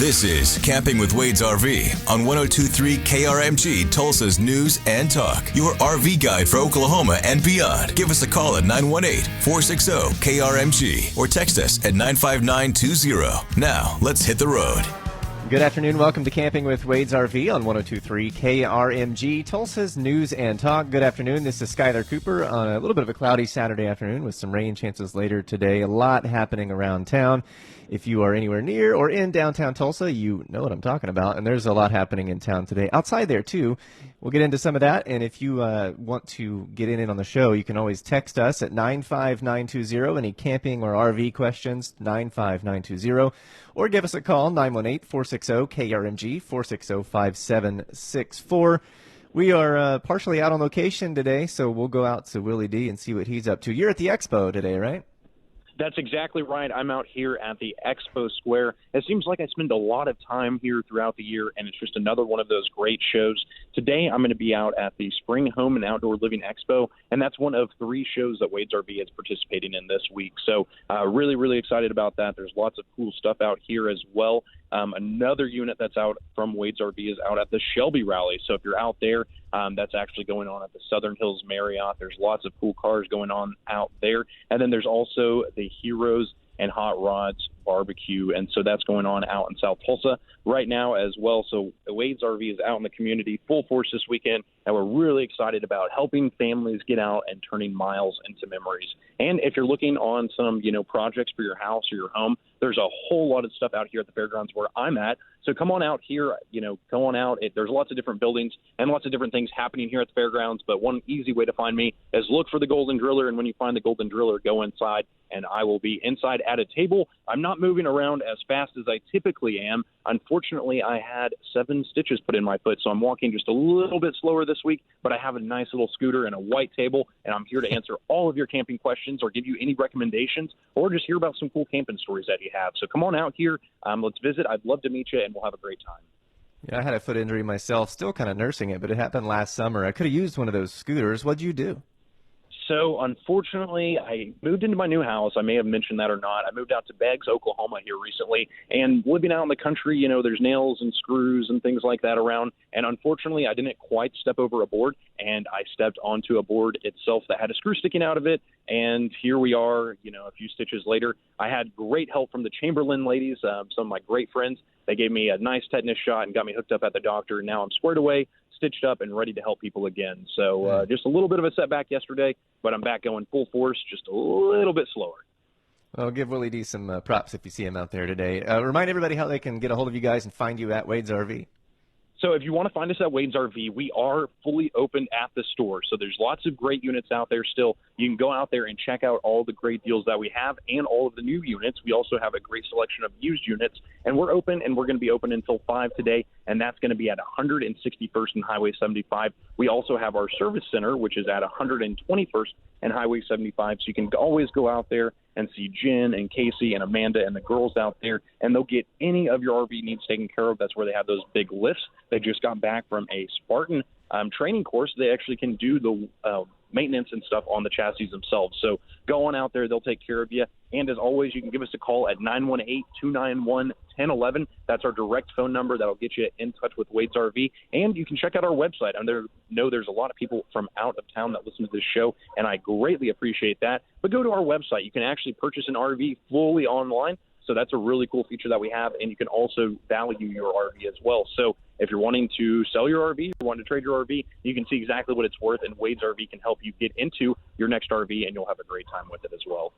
This is Camping with Wade's RV on 102.3 KRMG, Tulsa's News and Talk. Your RV guide for Oklahoma and beyond. Give us a call at 918-460-KRMG or text us at 95920. Now, let's hit the road. Good afternoon. Welcome to Camping with Wade's RV on 102.3 KRMG, Tulsa's News and Talk. Good afternoon. This is Skyler Cooper on a little bit of a cloudy Saturday afternoon with some rain chances later today. A lot happening around town. If you are anywhere near or in downtown Tulsa, you know what I'm talking about, and there's a lot happening in town today. Outside there, too. We'll get into some of that, and if you want to get in on the show, you can always text us at 95920, any camping or RV questions, 95920, or give us a call, 918-460-KRMG, 460-5764. We are partially out on location today, so we'll go out to Willy D and see what he's up to. You're at the expo today, right? That's exactly right. I'm out here at the Expo Square. It seems like I spend a lot of time here throughout the year, and it's just another one of those great shows. Today, I'm going to be out at the Spring Home and Outdoor Living Expo, and that's one of 3 shows that Wade's RV is participating in this week. So really, really excited about that. There's lots of cool stuff out here as well. Another unit that's out from Wade's RV is out at the Shelby Rally. So if you're out there, that's actually going on at the Southern Hills Marriott. There's lots of cool cars going on out there. And then there's also the Heroes and Hot Rods barbecue, and so that's going on out in South Tulsa right now as well. So Wade's RV is out in the community full force this weekend, and we're really excited about helping families get out and turning miles into memories. And if you're looking on some, projects for your house or your home, there's a whole lot of stuff out here at the fairgrounds where I'm at. So come on out here, go on out. There's lots of different buildings and lots of different things happening here at the fairgrounds, but one easy way to find me is look for the Golden Driller, and when you find the Golden Driller, go inside, and I will be inside at a table. I'm not moving around as fast as I typically am. Unfortunately, I had 7 stitches put in my foot, so I'm walking just a little bit slower this week, but I have a nice little scooter and a white table, and I'm here to answer all of your camping questions or give you any recommendations or just hear about some cool camping stories that you have. So come on out here. Let's visit. I'd love to meet you, and we'll have a great time. Yeah, I had a foot injury myself, still kind of nursing it, but it happened last summer. I could have used one of those scooters. What'd you do? So, unfortunately, I moved into my new house. I may have mentioned that or not. I moved out to Beggs, Oklahoma here recently. And living out in the country, there's nails and screws and things like that around. And unfortunately, I didn't quite step over a board, and I stepped onto a board itself that had a screw sticking out of it. And here we are, a few stitches later. I had great help from the Chamberlain ladies, some of my great friends. They gave me a nice tetanus shot and got me hooked up at the doctor. And now I'm squared away, stitched up, and ready to help people again. So just a little bit of a setback yesterday, but I'm back going full force, just a little bit slower. Well, give Willy D some props if you see him out there today. Remind everybody how they can get a hold of you guys and find you at Wade's RV. So if you want to find us at Wade's RV, we are fully open at the store. So there's lots of great units out there still. You can go out there and check out all the great deals that we have and all of the new units. We also have a great selection of used units. And we're open, and we're going to be open until 5 today, and that's going to be at 161st and Highway 75. We also have our service center, which is at 121st and Highway 75. So you can always go out there and see Jen and Casey and Amanda and the girls out there, and they'll get any of your RV needs taken care of. That's where they have those big lifts. They just got back from a Spartan training course. They actually can do the maintenance and stuff on the chassis themselves. So go on out there. They'll take care of you. And as always, you can give us a call at 918-291-1011. That's our direct phone number. That'll get you in touch with Wade's RV. And you can check out our website. I know there's a lot of people from out of town that listen to this show, and I greatly appreciate that. But go to our website. You can actually purchase an RV fully online. So that's a really cool feature that we have, and you can also value your RV as well. So if you're wanting to sell your RV or want to trade your RV, you can see exactly what it's worth, and Wade's RV can help you get into your next RV, and you'll have a great time with it as well.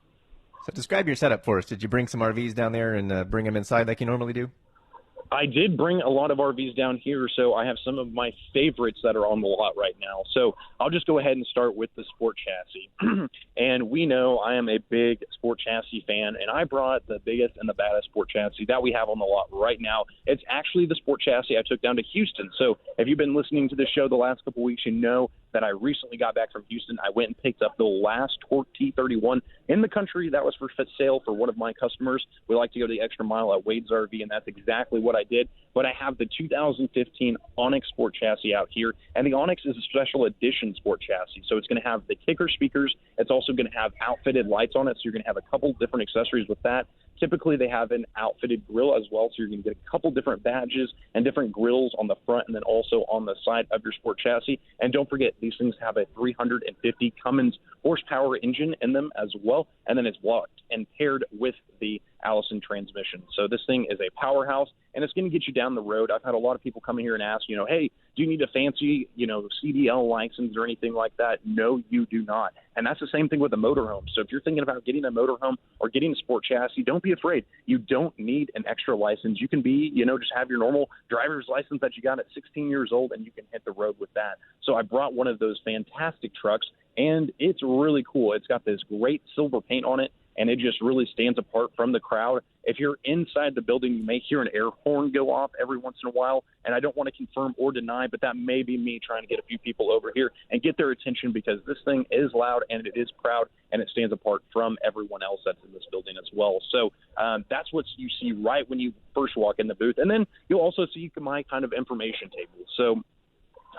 So describe your setup for us. Did you bring some RVs down there and bring them inside like you normally do? I did bring a lot of RVs down here, so I have some of my favorites that are on the lot right now. So I'll just go ahead and start with the sport chassis. And we know I am a big sport chassis fan, and I brought the biggest and the baddest sport chassis that we have on the lot right now. It's actually the sport chassis I took down to Houston. So if you've been listening to this show the last couple weeks, you know that I recently got back from Houston. I went and picked up the last Torque T31 in the country that was for sale for one of my customers. We like to go the extra mile at Wade's RV, and that's exactly what I did. But I have the 2015 Onyx Sport Chassis out here, and the Onyx is a special edition sport chassis. So it's going to have the kicker speakers. It's also going to have outfitted lights on it, so you're going to have a couple different accessories with that. Typically, they have an outfitted grill as well, so you're going to get a couple different badges and different grills on the front and then also on the side of your sport chassis. And don't forget, these things have a 350 Cummins horsepower engine in them as well, and then it's locked and paired with the Allison transmission. So this thing is a powerhouse, and it's going to get you down the road. I've had a lot of people come in here and ask, hey, do you need a fancy, CDL license or anything like that? No, you do not. And that's the same thing with a motorhome. So if you're thinking about getting a motorhome or getting a sport chassis, don't be afraid. You don't need an extra license. You can be, just have your normal driver's license that you got at 16 years old, and you can hit the road with that. So I brought one of those fantastic trucks, and it's really cool. It's got this great silver paint on it, and it just really stands apart from the crowd. If you're inside the building, you may hear an air horn go off every once in a while, and I don't want to confirm or deny, but that may be me trying to get a few people over here and get their attention, because this thing is loud and it is proud, and it stands apart from everyone else that's in this building as well. So that's what you see right when you first walk in the booth. And then you'll also see my kind of information table. So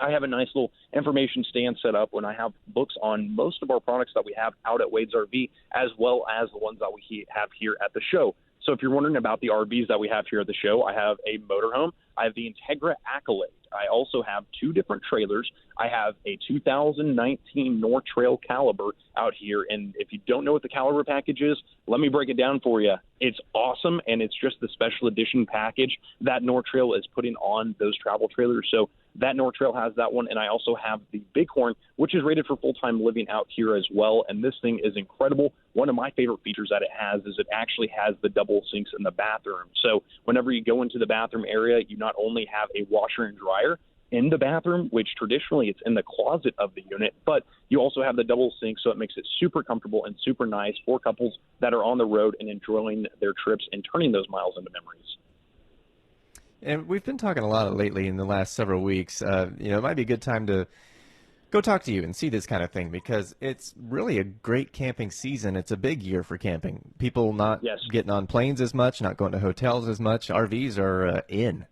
I have a nice little information stand set up when I have books on most of our products that we have out at Wade's RV, as well as the ones that we have here at the show. So if you're wondering about the RVs that we have here at the show, I have a motorhome. I have the Integra Accolade. I also have two different trailers. I have a 2019 North Trail Caliber out here. And if you don't know what the Caliber package is, let me break it down for you. It's awesome, and it's just the special edition package that North Trail is putting on those travel trailers. So that North Trail has that one, and I also have the Bighorn, which is rated for full-time living out here as well, and this thing is incredible. One of my favorite features that it has is it actually has the double sinks in the bathroom. So whenever you go into the bathroom area, you not only have a washer and dryer in the bathroom, which traditionally it's in the closet of the unit, but you also have the double sink, so it makes it super comfortable and super nice for couples that are on the road and enjoying their trips and turning those miles into memories. And we've been talking a lot lately in the last several weeks. It might be a good time to go talk to you and see this kind of thing, because it's really a great camping season. It's a big year for camping. People not getting on planes as much, not going to hotels as much. RVs are in.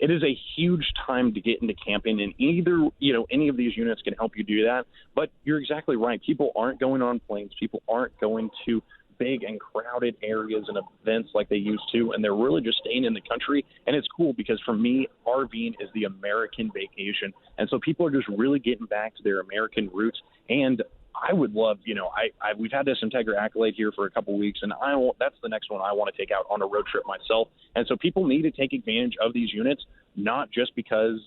It is a huge time to get into camping, and either, any of these units can help you do that. But you're exactly right. People aren't going on planes. People aren't going to big and crowded areas and events like they used to, and they're really just staying in the country. And it's cool because for me, RVing is the American vacation. And so people are just really getting back to their American roots. And I would love, we've had this Integra Accolade here for a couple weeks, and that's the next one I want to take out on a road trip myself. And so people need to take advantage of these units, not just because,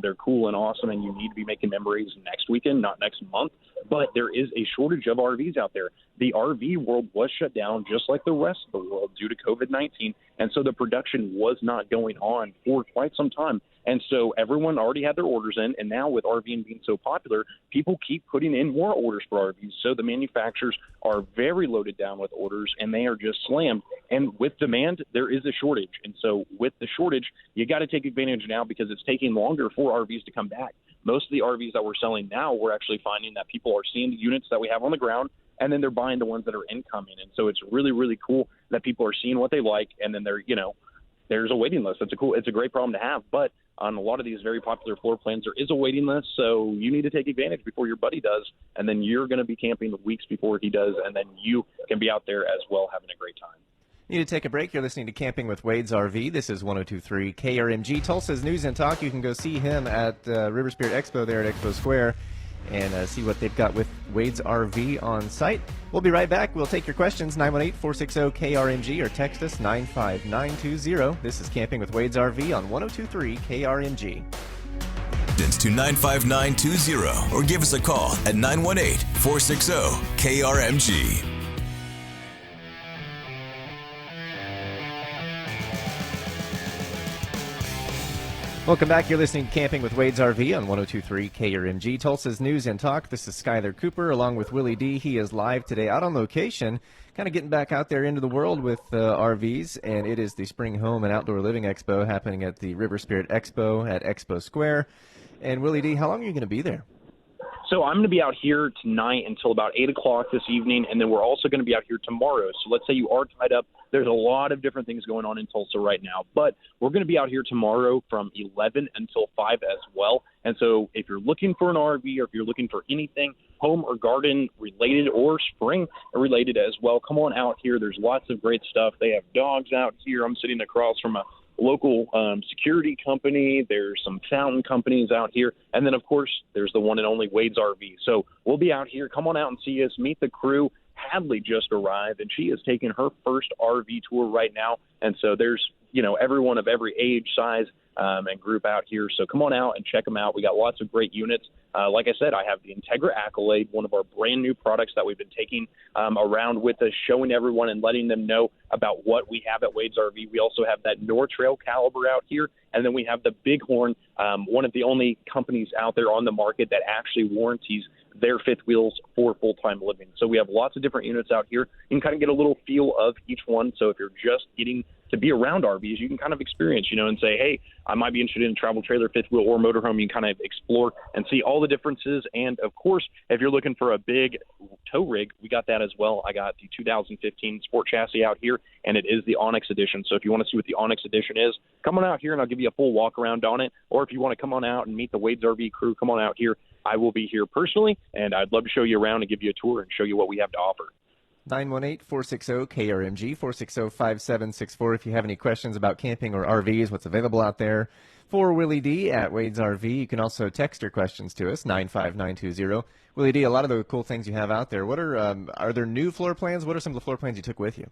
they're cool and awesome and you need to be making memories next weekend, not next month, but there is a shortage of RVs out there. The RV world was shut down just like the rest of the world due to COVID-19, and so the production was not going on for quite some time. And so everyone already had their orders in, and now with RVing being so popular, people keep putting in more orders for RVs. So the manufacturers are very loaded down with orders, and they are just slammed. And with demand, there is a shortage. And so with the shortage, you got to take advantage now, because it's taking longer for RVs to come back. Most of the RVs that we're selling now, we're actually finding that people are seeing the units that we have on the ground, and then they're buying the ones that are incoming. And so it's really, really cool that people are seeing what they like, and then there's a waiting list. It's a great problem to have. But on a lot of these very popular floor plans, there is a waiting list, so you need to take advantage before your buddy does, and then you're going to be camping weeks before he does, and then you can be out there as well having a great time. You need to take a break. You're listening to Camping with Wade's RV. This is 102.3 KRMG, Tulsa's News and Talk. You can go see him at River Spirit Expo there at Expo Square and see what they've got with Wade's RV on site. We'll be right back. We'll take your questions, 918-460-KRMG, or text us 95920. This is Camping with Wade's RV on 102.3 KRMG. To 95920, or give us a call at 918-460-KRMG. Welcome back. You're listening to Camping with Wade's RV on 102.3 KRMG, Tulsa's News and Talk. This is Skyler Cooper along with Willy D. He is live today out on location, kind of getting back out there into the world with RVs, and it is the Spring Home and Outdoor Living Expo happening at the River Spirit Expo at Expo Square. And Willy D, how long are you going to be there? So I'm going to be out here tonight until about 8 o'clock this evening, and then we're also going to be out here tomorrow. So let's say you are tied up. There's a lot of different things going on in Tulsa right now, but we're going to be out here tomorrow from 11 until 5 as well. And so if you're looking for an RV or if you're looking for anything home or garden related or spring related as well, come on out here. There's lots of great stuff. They have dogs out here. I'm sitting across from a local security company. There's some fountain companies out here. And then, of course, there's the one and only Wade's RV. So we'll be out here. Come on out and see us. Meet the crew. Hadley just arrived, and she is taking her first RV tour right now. And so there's, everyone of every age, size, and group out here. So come on out and check them out. We got lots of great units. Like I said, I have the Integra Accolade, one of our brand new products that we've been taking around with us, showing everyone and letting them know about what we have at Wade's RV. We also have that Nortrail caliber out here, and then we have the Bighorn, one of the only companies out there on the market that actually warranties their fifth wheels for full-time living. So we have lots of different units out here. You can kind of get a little feel of each one. So if you're just getting to be around RVs, you can kind of experience, and say, hey, I might be interested in a travel trailer, fifth wheel, or motorhome. You can kind of explore and see all the differences. And, of course, if you're looking for a big tow rig, we got that as well. I got the 2015 Sport Chassis out here, and it is the Onyx Edition. So if you want to see what the Onyx Edition is, come on out here, and I'll give you a full walk-around on it. Or if you want to come on out and meet the Wade's RV crew, come on out here. I will be here personally, and I'd love to show you around and give you a tour and show you what we have to offer. 918-460-KRMG, 460-5764. If you have any questions about camping or RVs, what's available out there for Willy D at Wade's RV. You can also text your questions to us, 95920. Willy D, a lot of the cool things you have out there. What are there new floor plans? What are some of the floor plans you took with you?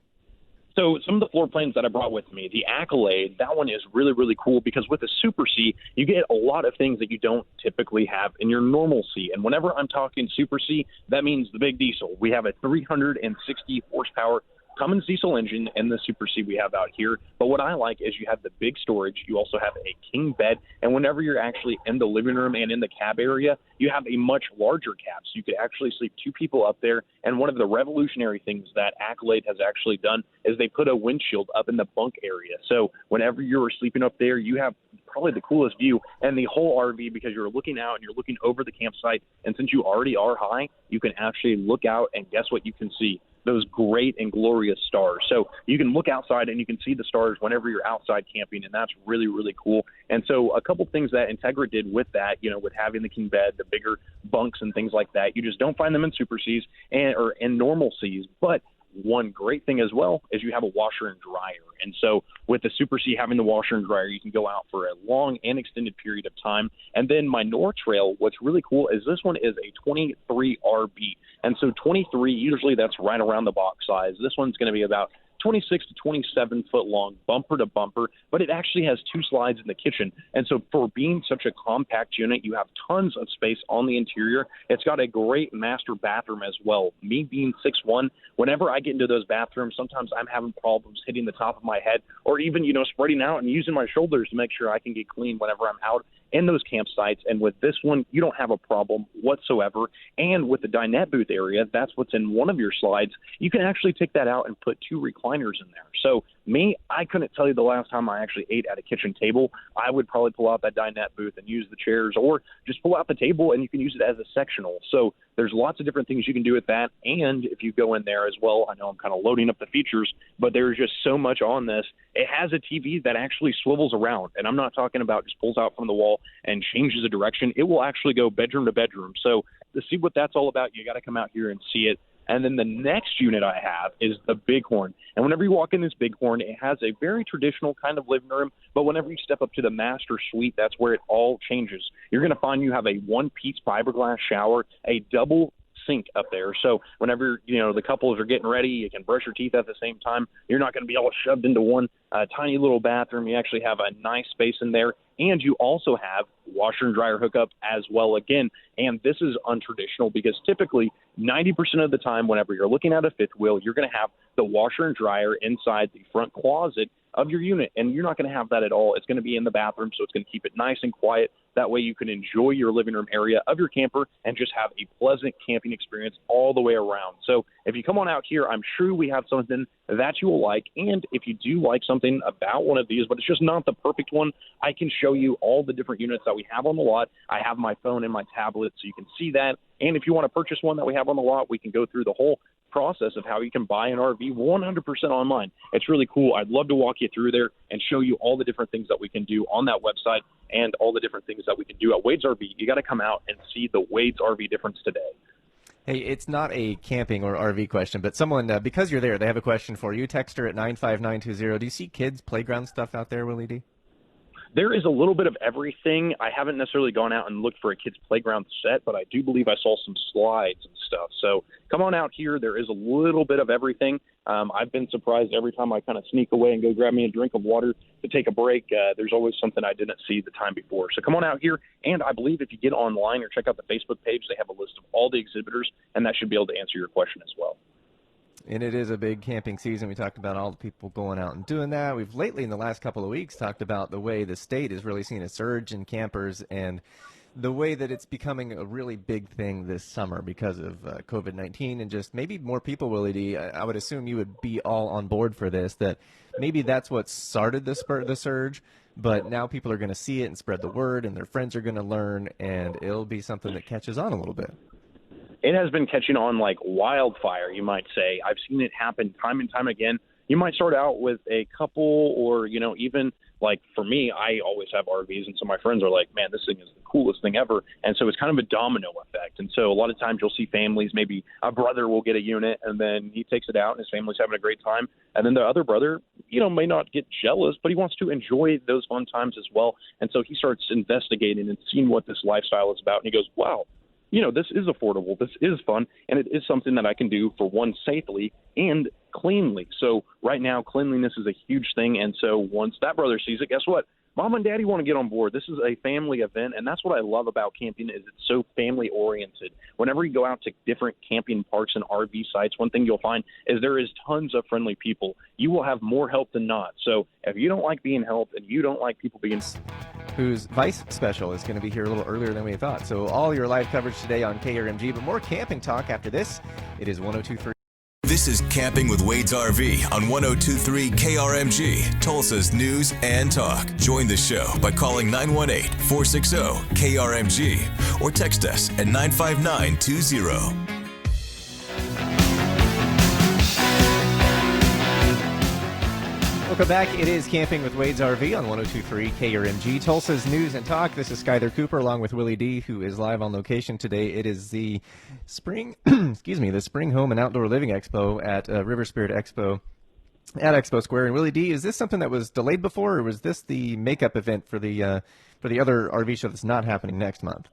So some of the floor plans that I brought with me, the Accolade, that one is really, really cool because with the Super C, you get a lot of things that you don't typically have in your normal C. And whenever I'm talking Super C, that means the big diesel. We have a 360 horsepower Cummins diesel engine in the Super C we have out here. But what I like is you have the big storage. You also have a king bed. And whenever you're actually in the living room and in the cab area, you have a much larger cab. So you could actually sleep two people up there. And one of the revolutionary things that Accolade has actually done is they put a windshield up in the bunk area. So whenever you're sleeping up there, you have probably the coolest view and the whole RV because you're looking out and you're looking over the campsite. And since you already are high, you can actually look out and guess what you can see? Those great and glorious stars. So you can look outside and you can see the stars whenever you're outside camping, and that's really, really cool. And so a couple things that Integra did with that, with having the king bed, the bigger bunks and things like that, you just don't find them in Super Cs or in normal Cs. But one great thing as well is you have a washer and dryer. And so with the Super C having the washer and dryer, you can go out for a long and extended period of time. And then my Nortrail, what's really cool is this one is a 23 RB. And so 23, usually that's right around the box size. This one's going to be about 26 to 27 foot long, bumper to bumper, but it actually has two slides in the kitchen. And so for being such a compact unit, you have tons of space on the interior. It's got a great master bathroom as well. Me being 6'1", whenever I get into those bathrooms, sometimes I'm having problems hitting the top of my head or even, spreading out and using my shoulders to make sure I can get clean whenever I'm out in those campsites. And with this one, you don't have a problem whatsoever. And with the dinette booth area, that's what's in one of your slides. You can actually take that out and put two recliners in there. So I couldn't tell you the last time I actually ate at a kitchen table. I would probably pull out that dinette booth and use the chairs, or just pull out the table and you can use it as a sectional. So there's lots of different things you can do with that. And if you go in there as well, I know I'm kind of loading up the features, but there's just so much on this. It has a TV that actually swivels around, and I'm not talking about just pulls out from the wall and changes the direction. It will actually go bedroom to bedroom. So to see what that's all about, you got to come out here and see it. And then the next unit I have is the Bighorn. And whenever you walk in this Bighorn, it has a very traditional kind of living room. But whenever you step up to the master suite, that's where it all changes. You're going to find you have a one-piece fiberglass shower, a double sink up there. So whenever, the couples are getting ready, you can brush your teeth at the same time. You're not going to be all shoved into one tiny little bathroom. You actually have a nice space in there. And you also have washer and dryer hookup as well again. And this is untraditional because typically 90% of the time whenever you're looking at a fifth wheel, you're going to have the washer and dryer inside the front closet of your unit, and you're not going to have that at all. It's going to be in the bathroom, so it's going to keep it nice and quiet. That way you can enjoy your living room area of your camper and just have a pleasant camping experience all the way around. So if you come on out here, I'm sure we have something that you will like. And if you do like something about one of these, but it's just not the perfect one, I can show you all the different units that we have on the lot. I have my phone and my tablet so you can see that. And if you want to purchase one that we have on the lot, we can go through the whole process of how you can buy an RV 100% online. It's really cool. I'd love to walk you through there and show you all the different things that we can do on that website and all the different things that we can do at Wade's RV. You got to come out and see the Wade's RV difference today. Hey, it's not a camping or RV question, but someone, because you're there, they have a question for you. Text her at 95920. Do you see kids' playground stuff out there, Willy D? There is a little bit of everything. I haven't necessarily gone out and looked for a kid's playground set, but I do believe I saw some slides and stuff. So come on out here. There is a little bit of everything. I've been surprised every time I kind of sneak away and go grab me a drink of water to take a break. There's always something I didn't see the time before. So come on out here. And I believe if you get online or check out the Facebook page, they have a list of all the exhibitors, and that should be able to answer your question as well. And it is a big camping season. We talked about all the people going out and doing that. We've lately, in the last couple of weeks, talked about the way the state is really seeing a surge in campers and the way that it's becoming a really big thing this summer because of COVID-19 and just maybe more people, Willy D. I would assume you would be all on board for this, that maybe that's what started the surge, but now people are going to see it and spread the word, and their friends are going to learn, and it'll be something that catches on a little bit. It has been catching on like wildfire, you might say. I've seen it happen time and time again. You might start out with a couple or, even like for me, I always have RVs. And so my friends are like, man, this thing is the coolest thing ever. And so it's kind of a domino effect. And so a lot of times you'll see families, maybe a brother will get a unit and then he takes it out and his family's having a great time. And then the other brother, may not get jealous, but he wants to enjoy those fun times as well. And so he starts investigating and seeing what this lifestyle is about. And he goes, wow. This is affordable, this is fun, and it is something that I can do for one safely and cleanly. So right now, cleanliness is a huge thing, and so once that brother sees it, guess what? Mom and Daddy want to get on board. This is a family event, and that's what I love about camping is it's so family-oriented. Whenever you go out to different camping parks and RV sites, one thing you'll find is there is tons of friendly people. You will have more help than not. So if you don't like being helped and you don't like people being whose Vice special is going to be here a little earlier than we thought. So all your live coverage today on KRMG, but more camping talk after this. It is 102.3. This is Camping with Wade's RV on 102.3 KRMG, Tulsa's news and talk. Join the show by calling 918-460-KRMG or text us at 95920. Welcome back. It is Camping with Wade's RV on 102.3 KRMG, Tulsa's news and talk. This is Skyler Cooper along with Willy D, who is live on location today. It is the spring, the Spring Home and Outdoor Living Expo at River Spirit Expo at Expo Square. And Willy D, is this something that was delayed before, or was this the makeup event for the other RV show that's not happening next month?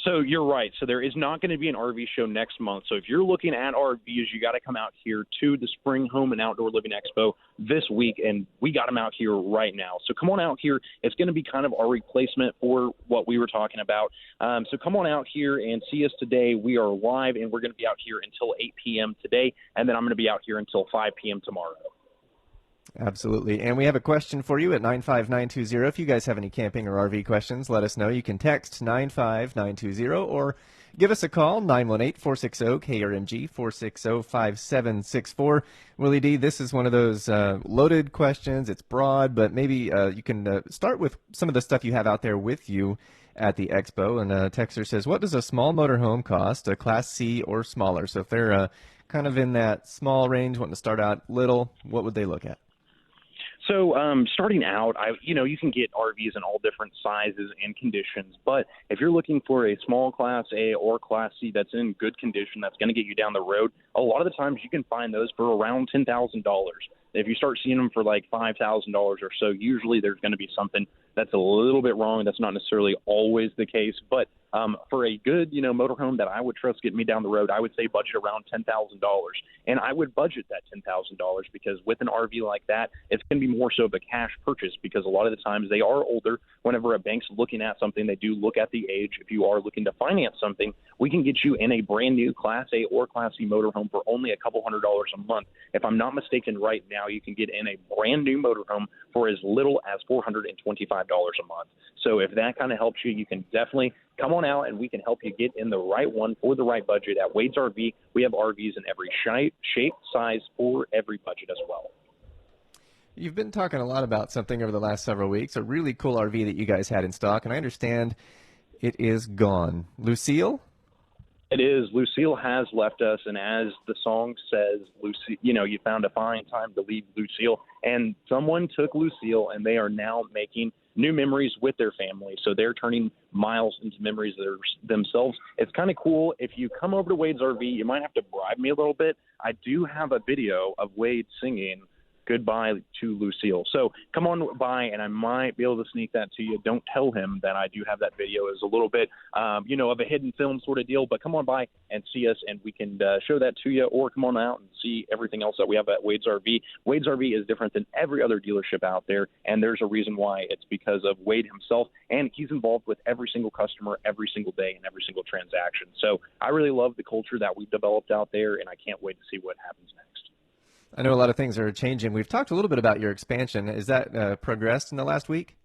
So you're right. So there is not going to be an RV show next month. So if you're looking at RVs, you got to come out here to the Spring Home and Outdoor Living Expo this week, and we got them out here right now. So come on out here. It's going to be kind of our replacement for what we were talking about. So come on out here and see us today. We are live, and we're going to be out here until 8 p.m. today, and then I'm going to be out here until 5 p.m. tomorrow. Absolutely. And we have a question for you at 95920. If you guys have any camping or RV questions, let us know. You can text 95920 or give us a call, 918-460-KRMG, 460-5764. Willy D, this is one of those loaded questions. It's broad, but maybe you can start with some of the stuff you have out there with you at the expo. And Texter says, what does a small motorhome cost, a Class C or smaller? So if they're kind of in that small range, wanting to start out little, what would they look at? So starting out, you can get RVs in all different sizes and conditions. But if you're looking for a small Class A or Class C that's in good condition, that's going to get you down the road, a lot of the times you can find those for around $10,000. If you start seeing them for like $5,000 or so, usually there's going to be something That's a little bit wrong. That's not necessarily always the case, but for a good, motorhome that I would trust getting me down the road, I would say budget around $10,000. And I would budget that $10,000 because with an RV like that, it's going to be more so of a cash purchase because a lot of the times they are older. Whenever a bank's looking at something, they do look at the age. If you are looking to finance something, we can get you in a brand new Class A or Class C motorhome for only a couple $100 a month. If I'm not mistaken, right now you can get in a brand new motorhome for as little as $425 a month. So if that kind of helps you, you can definitely come on out and we can help you get in the right one for the right budget. At Wade's RV, we have RVs in every shape, size, for every budget as well. You've been talking a lot about something over the last several weeks, a really cool RV that you guys had in stock, and I understand it is gone. Lucille? It is. Lucille has left us, and as the song says, Lucille, you found a fine time to leave Lucille, and someone took Lucille, and they are now making new memories with their family. So they're turning Miles into memories themselves. It's kind of cool. If you come over to Wade's RV, you might have to bribe me a little bit. I do have a video of Wade singing Goodbye to Lucille. So come on by, and I might be able to sneak that to you. Don't tell him that I do have that video. It's a little bit, of a hidden film sort of deal, but come on by and see us, and we can show that to you, or come on out and see everything else that we have at Wade's RV. Wade's RV is different than every other dealership out there, and there's a reason why. It's because of Wade himself, and he's involved with every single customer every single day and every single transaction. So I really love the culture that we've developed out there, and I can't wait to see what happens next. I know a lot of things are changing. We've talked a little bit about your expansion. Is that progressed in the last week?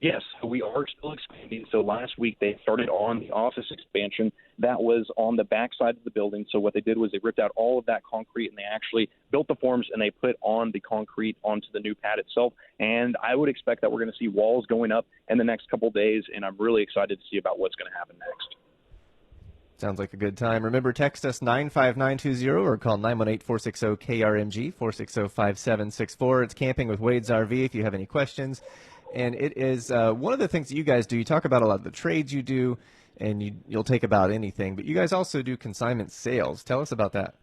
Yes, we are still expanding. So last week they started on the office expansion. That was on the back side of the building. So what they did was they ripped out all of that concrete and they actually built the forms and they put on the concrete onto the new pad itself. And I would expect that we're going to see walls going up in the next couple of days, and I'm really excited to see about what's going to happen next. Sounds like a good time. Remember, text us 95920 or call 918-460-KRMG, 460-5764. It's Camping with Wade's RV if you have any questions. And it is one of the things that you guys do. You talk about a lot of the trades you do, and you'll take about anything. But you guys also do consignment sales. Tell us about that.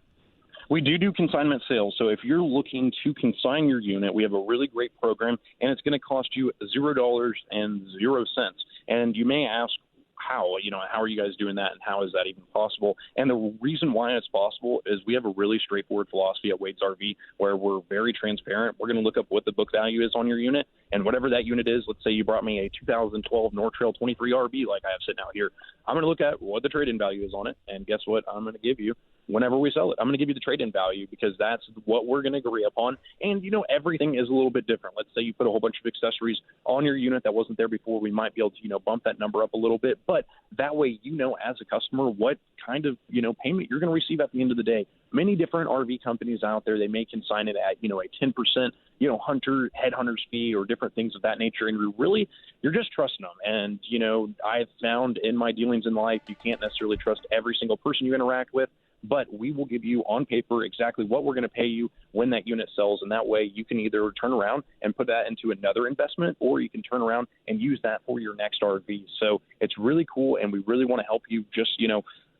We do consignment sales. So if you're looking to consign your unit, we have a really great program, and it's going to cost you $0 and 0 cents. And you may ask, how are you guys doing that, and how is that even possible? And the reason why it's possible is we have a really straightforward philosophy at Wade's RV where we're very transparent. We're going to look up what the book value is on your unit, and whatever that unit is, let's say you brought me a 2012 North Trail 23 RV like I have sitting out here. I'm going to look at what the trade-in value is on it, and guess what I'm going to give you whenever we sell it. I'm going to give you the trade-in value because that's what we're going to agree upon. And, everything is a little bit different. Let's say you put a whole bunch of accessories on your unit that wasn't there before. We might be able to, bump that number up a little bit. But that way, as a customer, what kind of, payment you're going to receive at the end of the day. Many different RV companies out there, they may consign it at, a 10%, headhunter's fee or different things of that nature. And you're just trusting them. And, I've found in my dealings in life, you can't necessarily trust every single person you interact with. But we will give you on paper exactly what we're going to pay you when that unit sells. And that way you can either turn around and put that into another investment, or you can turn around and use that for your next RV. So it's really cool, and we really want to help you just,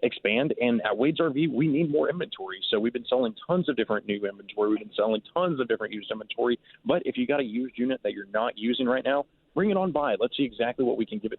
expand. And at Wade's RV, we need more inventory. So we've been selling tons of different new inventory. We've been selling tons of different used inventory. But if you got a used unit that you're not using right now, bring it on by. Let's see exactly what we can give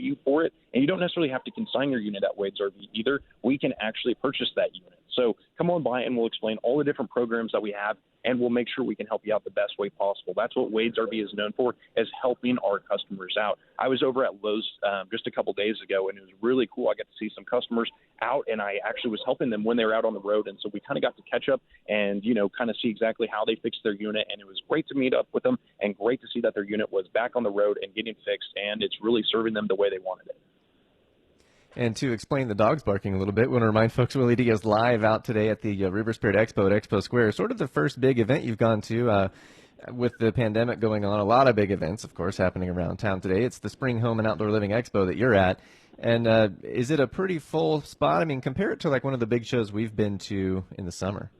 you for it. And you don't necessarily have to consign your unit at Wade's RV either. We can actually purchase that unit. So come on by and we'll explain all the different programs that we have, and we'll make sure we can help you out the best way possible. That's what Wade's RV is known for, is helping our customers out. I was over at Lowe's just a couple days ago, and it was really cool. I got to see some customers out, and I actually was helping them when they were out on the road. And so we kind of got to catch up and, kind of see exactly how they fixed their unit. And it was great to meet up with them and great to see that their unit was back on the road and getting fixed, and it's really serving them the way they wanted it. And to explain the dogs barking a little bit, we want to remind folks Willy D is live out today at the River Spirit Expo at Expo Square. Sort of the first big event you've gone to with the pandemic going on. A lot of big events, of course, happening around town today. It's the Spring Home and Outdoor Living Expo that you're at. And is it a pretty full spot? I mean, compare it to like one of the big shows we've been to in the summer.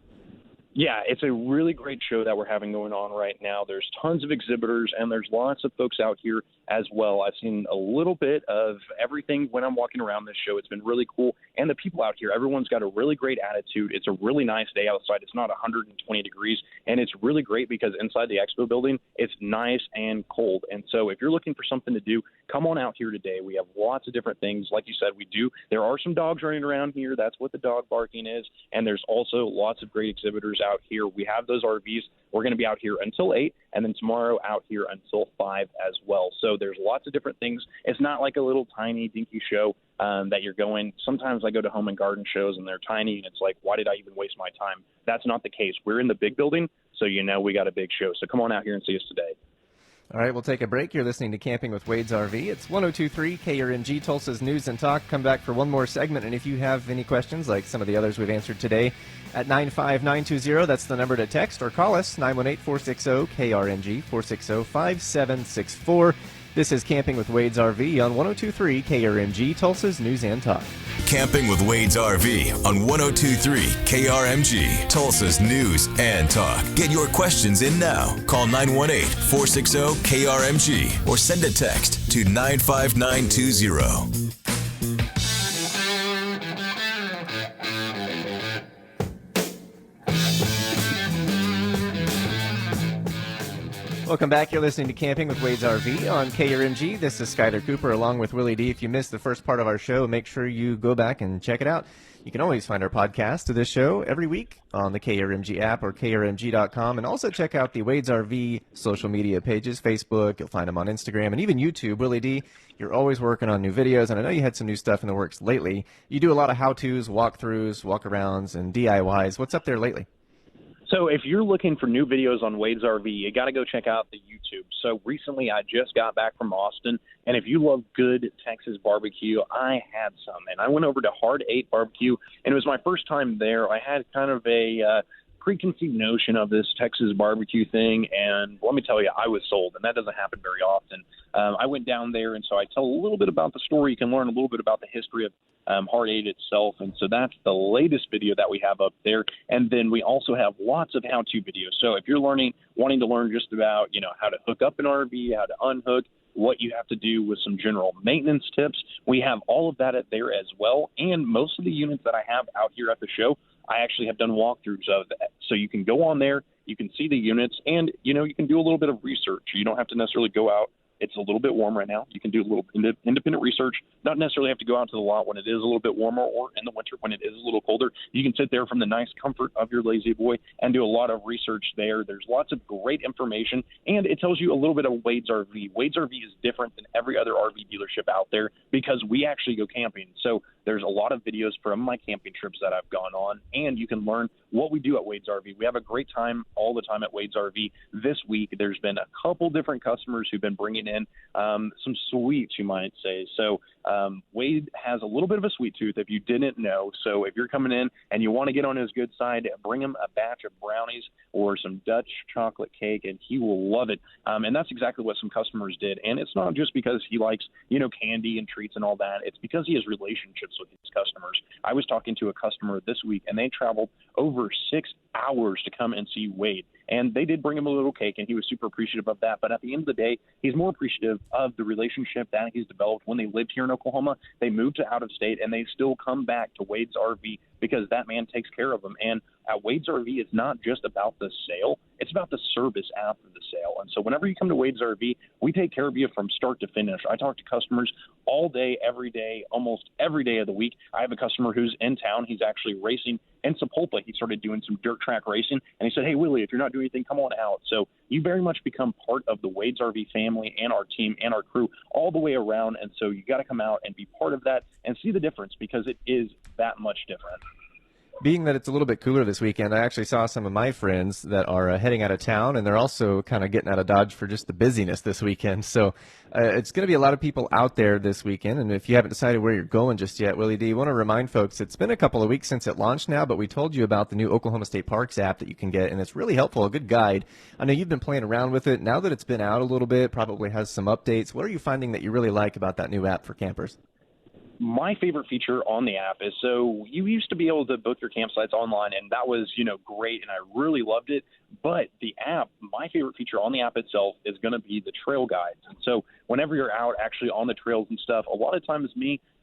Yeah, it's a really great show that we're having going on right now. There's tons of exhibitors, and there's lots of folks out here as well. I've seen a little bit of everything when I'm walking around this show. It's been really cool. And the people out here, everyone's got a really great attitude. It's a really nice day outside. It's not 120 degrees, and it's really great because inside the expo building, it's nice and cold. And so if you're looking for something to do, come on out here today. We have lots of different things. Like you said, we do. There are some dogs running around here. That's what the dog barking is. And there's also lots of great exhibitors out here. We have those RVs. We're going to be out here until 8, and then tomorrow out here until 5 as well. So there's lots of different things. It's not like a little tiny dinky show that you're going. Sometimes I go to home and garden shows, and they're tiny, and it's like, why did I even waste my time? That's not the case. We're in the big building, so we got a big show. So come on out here and see us today. All right, we'll take a break. You're listening to Camping with Wade's RV. It's 102.3 KRMG, Tulsa's News and Talk. Come back for one more segment, and if you have any questions, like some of the others we've answered today, at 95920, that's the number to text, or call us, 918-460-KRMG, 460-5764. This is Camping with Wade's RV on 102.3 KRMG, Tulsa's News and Talk. Camping with Wade's RV on 102.3 KRMG, Tulsa's News and Talk. Get your questions in now. Call 918-460-KRMG or send a text to 95920. Welcome back. You're listening to Camping with Wade's RV on KRMG. This is Skyler Cooper along with Willy D. If you missed the first part of our show, make sure you go back and check it out. You can always find our podcast of this show every week on the KRMG app or krmg.com, and also check out the Wade's RV social media pages, Facebook. You'll find them on Instagram and even YouTube. Willy D, you're always working on new videos, and I know you had some new stuff in the works lately. You do a lot of how-tos, walkthroughs, walkarounds, and DIYs. What's up there lately? So if you're looking for new videos on Wade's RV, you got to go check out the YouTube. So recently I just got back from Austin, and if you love good Texas barbecue, I had some. And I went over to Hard 8 Barbecue, and it was my first time there. I had kind of a preconceived notion of this Texas barbecue thing, and let me tell you, I was sold, and that doesn't happen very often. I went down there, and so I tell a little bit about the story. You can learn a little bit about the history of Hard 8 itself, and so that's the latest video that we have up there. And then we also have lots of how-to videos. So if you're wanting to learn just about, how to hook up an RV, how to unhook, what you have to do with some general maintenance tips, we have all of that there as well. And most of the units that I have out here at the show, I actually have done walkthroughs of that. So you can go on there, you can see the units, and, you can do a little bit of research. You don't have to necessarily go out. It's a little bit warm right now. You can do a little independent research, not necessarily have to go out to the lot when it is a little bit warmer or in the winter when it is a little colder. You can sit there from the nice comfort of your lazy boy and do a lot of research there. There's lots of great information, and it tells you a little bit of Wade's RV. Wade's RV is different than every other RV dealership out there because we actually go camping. So there's a lot of videos from my camping trips that I've gone on, and you can learn what we do at Wade's RV. We have a great time all the time at Wade's RV. This week, there's been a couple different customers who've been bringing in some sweets, you might say. So Wade has a little bit of a sweet tooth if you didn't know. So if you're coming in and you want to get on his good side, bring him a batch of brownies or some Dutch chocolate cake, and he will love it. And that's exactly what some customers did. And it's not just because he likes, candy and treats and all that. It's because he has relationships with his customers. I was talking to a customer this week, and they traveled over 6 hours to come and see Wade. And they did bring him a little cake, and he was super appreciative of that. But at the end of the day, he's more appreciative of the relationship that he's developed when they lived here in Oklahoma. They moved to out of state, and they still come back to Wade's RV because that man takes care of them. And at Wade's RV, it's not just about the sale. It's about the service after the sale. And so whenever you come to Wade's RV, we take care of you from start to finish. I talk to customers all day, every day, almost every day of the week. I have a customer who's in town. He's actually racing in Sepulpa. He started doing some dirt track racing, and he said, "Hey, Willie, if you're not doing anything, come on out." So you very much become part of the Wade's RV family and our team and our crew all the way around. And so you got to come out and be part of that and see the difference because it is that much different. Being that it's a little bit cooler this weekend, I actually saw some of my friends that are heading out of town, and they're also kind of getting out of Dodge for just the busyness this weekend. So it's going to be a lot of people out there this weekend, and if you haven't decided where you're going just yet, Willy D, I want to remind folks, it's been a couple of weeks since it launched now, but we told you about the new Oklahoma State Parks app that you can get, and it's really helpful, a good guide. I know you've been playing around with it. Now that it's been out a little bit, probably has some updates. What are you finding that you really like about that new app for campers? My favorite feature on the app is, so you used to be able to book your campsites online, and that was, great, and I really loved it. But the app, my favorite feature on the app itself is going to be the trail guides. And so whenever you're out actually on the trails and stuff, a lot of times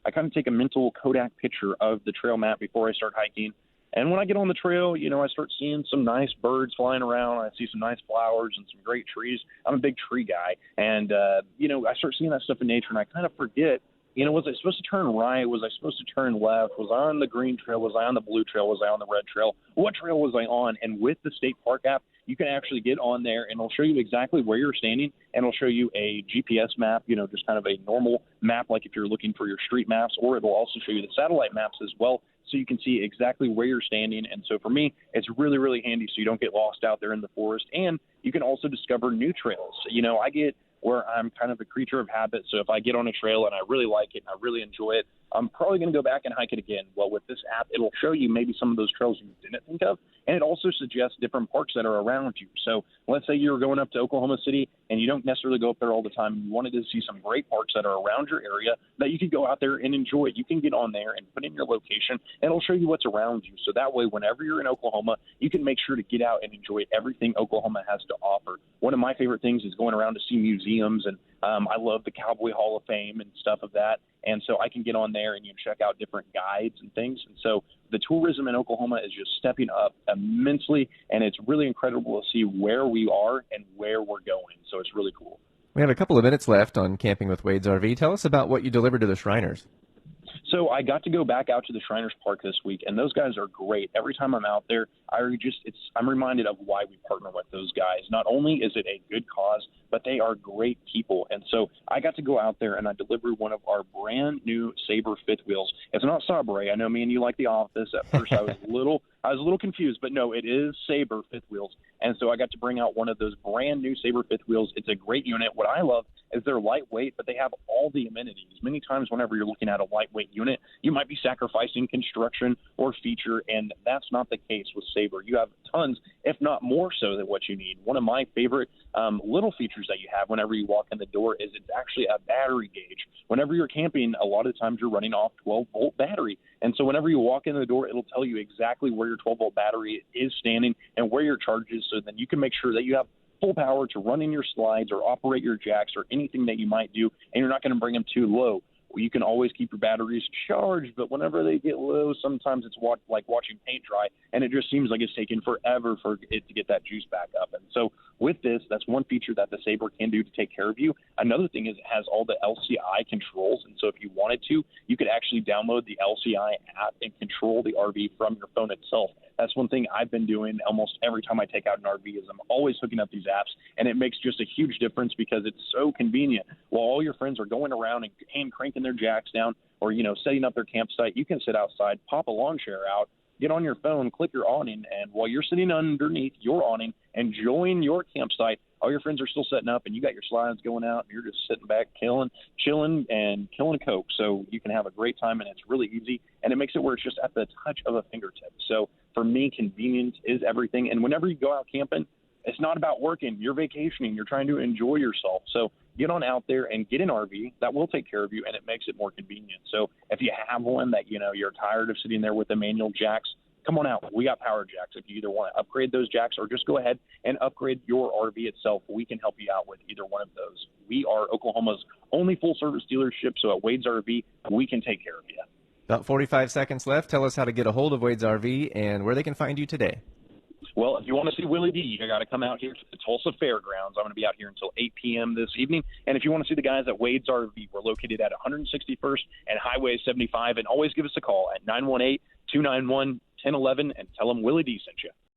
I kind of take a mental Kodak picture of the trail map before I start hiking. And when I get on the trail, I start seeing some nice birds flying around. I see some nice flowers and some great trees. I'm a big tree guy. And, I start seeing that stuff in nature, and I kind of forget, was I supposed to turn right? Was I supposed to turn left? Was I on the green trail? Was I on the blue trail? Was I on the red trail? What trail was I on? And with the state park app, you can actually get on there, and it'll show you exactly where you're standing, and it'll show you a GPS map, just kind of a normal map, like if you're looking for your street maps, or it'll also show you the satellite maps as well, so you can see exactly where you're standing. And so for me, it's really, really handy so you don't get lost out there in the forest, and you can also discover new trails. I get where I'm kind of a creature of habit. So if I get on a trail and I really like it and I really enjoy it, I'm probably going to go back and hike it again. Well, with this app, it'll show you maybe some of those trails you didn't think of, and it also suggests different parks that are around you. So let's say you're going up to Oklahoma City and you don't necessarily go up there all the time, and you wanted to see some great parks that are around your area that you could go out there and enjoy. You can get on there and put in your location, and it'll show you what's around you. So that way, whenever you're in Oklahoma, you can make sure to get out and enjoy everything Oklahoma has to offer. One of my favorite things is going around to see museums, and I love the Cowboy Hall of Fame and stuff of that. And so I can get on there and check out different guides and things. And so the tourism in Oklahoma is just stepping up immensely, and it's really incredible to see where we are and where we're going. So it's really cool. We have a couple of minutes left on Camping with Wade's RV. Tell us about what you delivered to the Shriners. So I got to go back out to the Shriners Park this week, and those guys are great. Every time I'm out there, I'm reminded of why we partner with those guys. Not only is it a good cause, but they are great people. And so I got to go out there and I delivered one of our brand new Sabre fifth wheels. It's not Sabre. I know me and you like The Office. At first I was a little confused, but no, it is Sabre fifth wheels. And so I got to bring out one of those brand new Sabre fifth wheels. It's a great unit. What I love is they're lightweight, but they have all the amenities. Many times whenever you're looking at a lightweight unit, you might be sacrificing construction or feature, and that's not the case with Sabre. You have tons, if not more so, than what you need. One of my favorite little features that you have whenever you walk in the door is it's actually a battery gauge. Whenever you're camping, a lot of times you're running off 12-volt battery. And so whenever you walk in the door, it'll tell you exactly where your 12-volt battery is standing and where your charge is, so then you can make sure that you have full power to run in your slides or operate your jacks or anything that you might do, and you're not going to bring them too low. You can always keep your batteries charged, but whenever they get low, sometimes it's like watching paint dry, and it just seems like it's taking forever for it to get that juice back up. And so with this, that's one feature that the Sabre can do to take care of you. Another thing is it has all the LCI controls, and so if you wanted to, you could actually download the LCI app and control the RV from your phone itself. That's one thing I've been doing almost every time I take out an RV is I'm always hooking up these apps, and it makes just a huge difference because it's so convenient. While all your friends are going around and hand cranking their jacks down or, setting up their campsite, you can sit outside, pop a lawn chair out, get on your phone, click your awning, and while you're sitting underneath your awning, enjoying your campsite, all your friends are still setting up, and you got your slides going out, and you're just sitting back, chilling, and killing a Coke. So you can have a great time, and it's really easy, and it makes it where it's just at the touch of a fingertip. So for me, convenience is everything. And whenever you go out camping, it's not about working. You're vacationing. You're trying to enjoy yourself. So get on out there and get an RV. That will take care of you, and it makes it more convenient. So if you have one that, you're tired of sitting there with the manual jacks, come on out. We got power jacks. If you either want to upgrade those jacks or just go ahead and upgrade your RV itself, we can help you out with either one of those. We are Oklahoma's only full-service dealership, so at Wade's RV, we can take care of you. About 45 seconds left. Tell us how to get a hold of Wade's RV and where they can find you today. Well, if you want to see Willy D, you got to come out here to the Tulsa Fairgrounds. I'm going to be out here until 8 p.m. this evening. And if you want to see the guys at Wade's RV, we're located at 161st and Highway 75. And always give us a call at 918-291-1011 and tell them Willy D sent you.